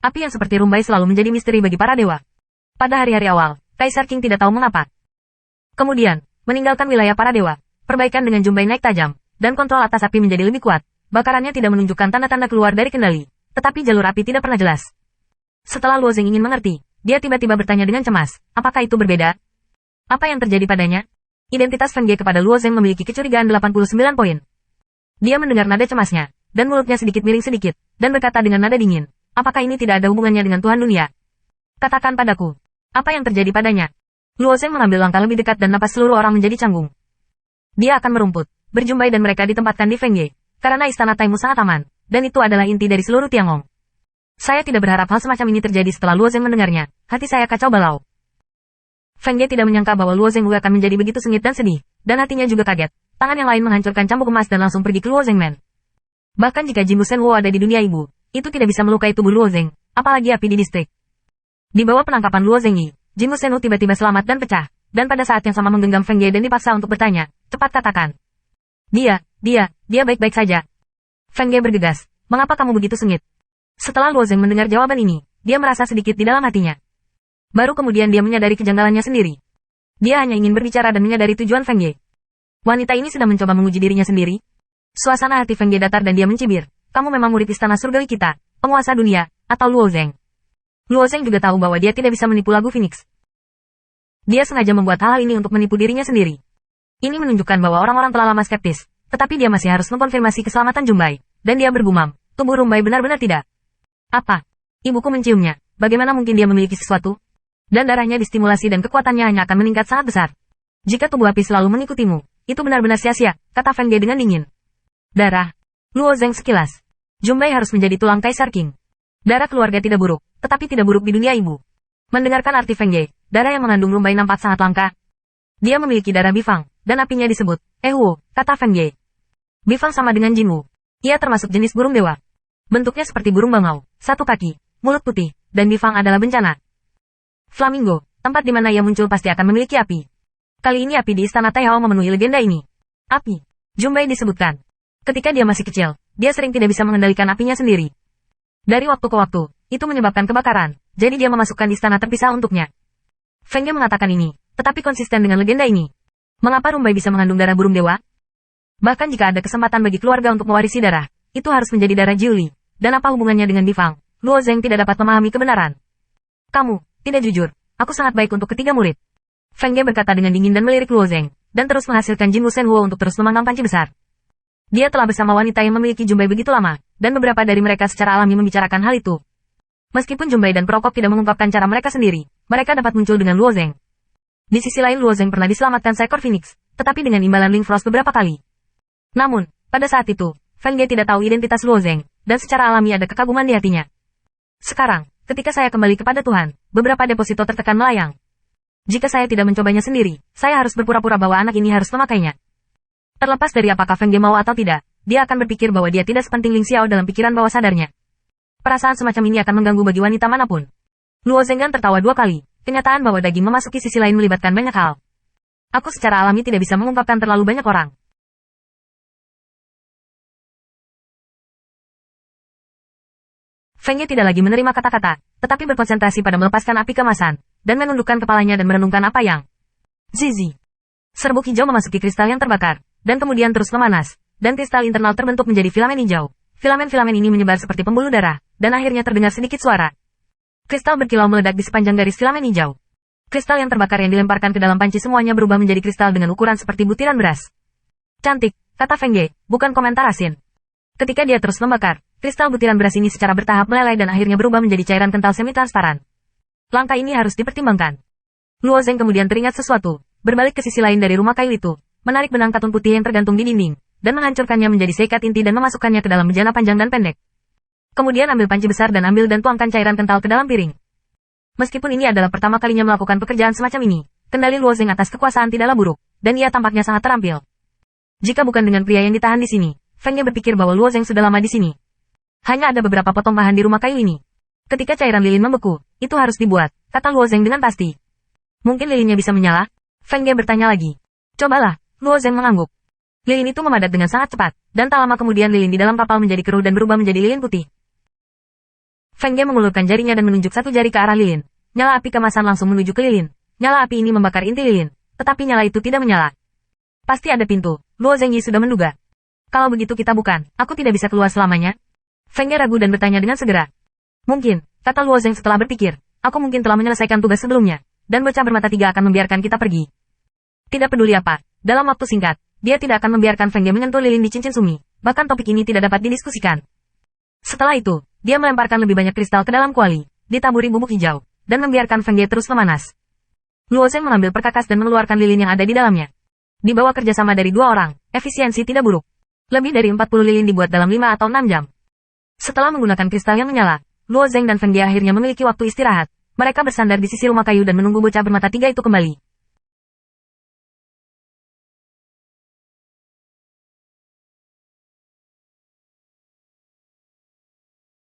Api yang seperti rumbai selalu menjadi misteri bagi para dewa. Pada hari-hari awal, Kaisar King tidak tahu mengapa. Kemudian, meninggalkan wilayah para dewa, perbaikan dengan Jumbai naik tajam, dan kontrol atas api menjadi lebih kuat. Bakarannya tidak menunjukkan tanda-tanda keluar dari kendali, tetapi jalur api tidak pernah jelas. Setelah Luo Zeng ingin mengerti, dia tiba-tiba bertanya dengan cemas, apakah itu berbeda? Apa yang terjadi padanya? Identitas Feng Ge kepada Luo Zeng memiliki kecurigaan 89 poin. Dia mendengar nada cemasnya, dan mulutnya sedikit miring sedikit, dan berkata dengan nada dingin, apakah ini tidak ada hubungannya dengan Tuhan Dunia? Katakan padaku, apa yang terjadi padanya? Luo Zeng mengambil langkah lebih dekat dan napas seluruh orang menjadi canggung. Dia akan merumput, berjumpai dan mereka ditempatkan di Feng Ge, karena istana Taimu sangat aman, dan itu adalah inti dari seluruh Tiangong. Saya tidak berharap hal semacam ini terjadi setelah Luo Zeng mendengarnya, hati saya kacau balau. Feng Ge tidak menyangka bahwa Luo Zeng akan menjadi begitu sengit dan sedih, dan hatinya juga kaget. Tangan yang lain menghancurkan cambuk emas dan langsung pergi ke Luo Zeng Man. Bahkan jika Jin Wusen Wo ada di dunia ibu, itu tidak bisa melukai tubuh Luo Zeng, apalagi api di distrik. Di bawah penangkapan Luo Zengyi, Jin Wusen Wo tiba-tiba selamat dan pecah, dan pada saat yang sama menggenggam Feng Ge dan dipaksa untuk bertanya, cepat katakan. Dia baik-baik saja. Feng Ge bergegas, mengapa kamu begitu sengit? Setelah Luo Zeng mendengar jawaban ini, dia merasa sedikit di dalam hatinya. Baru kemudian dia menyadari kejanggalannya sendiri. Dia hanya ingin berbicara dan menyadari tujuan Feng Ge. Wanita ini sedang mencoba menguji dirinya sendiri. Suasana hati Feng Ge datar dan dia mencibir. Kamu memang murid istana surgawi kita, penguasa dunia, atau Luo Zeng. Luo Zeng juga tahu bahwa dia tidak bisa menipu lagu Phoenix. Dia sengaja membuat hal ini untuk menipu dirinya sendiri. Ini menunjukkan bahwa orang-orang telah lama skeptis, tetapi dia masih harus mengkonfirmasi keselamatan Jumbai, dan dia bergumam, tubuh Rumbai benar-benar tidak. Apa? Ibuku menciumnya, bagaimana mungkin dia memiliki sesuatu? Dan darahnya distimulasi dan kekuatannya hanya akan meningkat sangat besar. Jika tubuh api selalu mengikutimu, itu benar-benar sia-sia, kata Feng Ge dengan dingin. Darah. Luo Zeng sekilas. Jumbai harus menjadi tulang Kaisar King. Darah keluarga tidak buruk, tetapi tidak buruk di dunia ibu. Mendengarkan arti Feng Ge, darah yang mengandung Rumbai nampak sangat langka. Dia memiliki darah Bifang, dan apinya disebut Wu, kata Feng Ge. Bifang sama dengan Jinwu. Ia termasuk jenis burung dewa. Bentuknya seperti burung bangau, satu kaki, mulut putih, dan Bifang adalah bencana. Flamingo, tempat di mana ia muncul pasti akan memiliki api. Kali ini api di istana Taihao memenuhi legenda ini. Api. Jumbai disebutkan. Ketika dia masih kecil, dia sering tidak bisa mengendalikan apinya sendiri. Dari waktu ke waktu, itu menyebabkan kebakaran, jadi dia memasukkan istana terpisah untuknya. Feng Ge mengatakan ini, tetapi konsisten dengan legenda ini. Mengapa Rumbai bisa mengandung darah burung dewa? Bahkan jika ada kesempatan bagi keluarga untuk mewarisi darah, itu harus menjadi darah Jiuli. Dan apa hubungannya dengan Bifang? Luo Zeng tidak dapat memahami kebenaran. Kamu, tidak jujur. Aku sangat baik untuk ketiga murid. Feng Ge berkata dengan dingin dan melirik Luo Zeng, dan terus menghasilkan Jin Wusen Wo untuk terus memanggang panci besar. Dia telah bersama wanita yang memiliki Jumbai begitu lama, dan beberapa dari mereka secara alami membicarakan hal itu. Meskipun Jumbai dan Prokop tidak mengungkapkan cara mereka sendiri, mereka dapat muncul dengan Luo Zeng. Di sisi lain Luo Zeng pernah diselamatkan seekor Phoenix, tetapi dengan imbalan Ling Frost beberapa kali. Namun, pada saat itu, Feng Ge tidak tahu identitas Luo Zeng, dan secara alami ada kekaguman di hatinya. Sekarang, ketika saya kembali kepada Tuhan, beberapa deposito tertekan melayang. Jika saya tidak mencobanya sendiri, saya harus berpura-pura bahwa anak ini harus memakainya. Terlepas dari apakah Feng Ge mau atau tidak, dia akan berpikir bahwa dia tidak sepenting Ling Xiao dalam pikiran bawah sadarnya. Perasaan semacam ini akan mengganggu bagi wanita manapun. Luo Zenggan tertawa 2 kali, kenyataan bahwa daging memasuki sisi lain melibatkan banyak hal. Aku secara alami tidak bisa mengungkapkan terlalu banyak orang. Feng Ge tidak lagi menerima kata-kata, tetapi berkonsentrasi pada melepaskan api kemasan, dan menundukkan kepalanya dan merenungkan apa yang Zizi. Serbuk hijau memasuki kristal yang terbakar, dan kemudian terus memanas, dan kristal internal terbentuk menjadi filamen hijau. Filamen-filamen ini menyebar seperti pembuluh darah, dan akhirnya terdengar sedikit suara. Kristal berkilau meledak di sepanjang garis filamen hijau. Kristal yang terbakar yang dilemparkan ke dalam panci semuanya berubah menjadi kristal dengan ukuran seperti butiran beras. Cantik, kata Feng Ge, bukan komentar asin. Ketika dia terus membakar, kristal butiran beras ini secara bertahap meleleh dan akhirnya berubah menjadi cairan kental semi-transparan. Langkah ini harus dipertimbangkan. Luo Zeng kemudian teringat sesuatu, berbalik ke sisi lain dari rumah kail itu, menarik benang katun putih yang tergantung di dinding, dan menghancurkannya menjadi seikat inti dan memasukkannya ke dalam bejana panjang dan pendek. Kemudian ambil panci besar dan tuangkan cairan kental ke dalam piring. Meskipun ini adalah pertama kalinya melakukan pekerjaan semacam ini, kendali Luo Zeng atas kekuasaan tidaklah buruk, dan ia tampaknya sangat terampil. Jika bukan dengan pria yang ditahan di sini, Feng Ge berpikir bahwa Luo Zeng sudah lama di sini. Hanya ada beberapa potong bahan di rumah kayu ini. Ketika cairan lilin membeku, itu harus dibuat, kata Luo Zeng dengan pasti. Mungkin lilinnya bisa menyala? Feng Ge bertanya lagi. Cobalah, Luo Zeng mengangguk. Lilin itu memadat dengan sangat cepat, dan tak lama kemudian lilin di dalam kapal menjadi keruh dan berubah menjadi lilin putih. Feng Ge mengulurkan jarinya dan menunjuk satu jari ke arah lilin. Nyala api kemasan langsung menuju ke lilin. Nyala api ini membakar inti lilin, tetapi nyala itu tidak menyala. Pasti ada pintu, Luo Zhengyi sudah menduga. Kalau begitu kita bukan, aku tidak bisa keluar selamanya. Feng Ge ragu dan bertanya dengan segera. Mungkin, kata Luo Zheng setelah berpikir, aku mungkin telah menyelesaikan tugas sebelumnya, dan bocah bermata tiga akan membiarkan kita pergi. Tidak peduli apa, dalam waktu singkat, dia tidak akan membiarkan Feng Ge menyentuh lilin di cincin sumi, bahkan topik ini tidak dapat didiskusikan. Setelah itu, dia melemparkan lebih banyak kristal ke dalam kuali, ditaburi bubuk hijau, dan membiarkan Feng Ge terus memanas. Luo Zheng mengambil perkakas dan mengeluarkan lilin yang ada di dalamnya. Di bawah kerjasama dari dua orang, efisiensi tidak buruk. Lebih dari 40 lilin dibuat dalam 5 atau 6 jam. Setelah menggunakan kristal yang menyala, Luo Zheng dan Feng Ge akhirnya memiliki waktu istirahat. Mereka bersandar di sisi rumah kayu dan menunggu bocah bermata tiga itu kembali.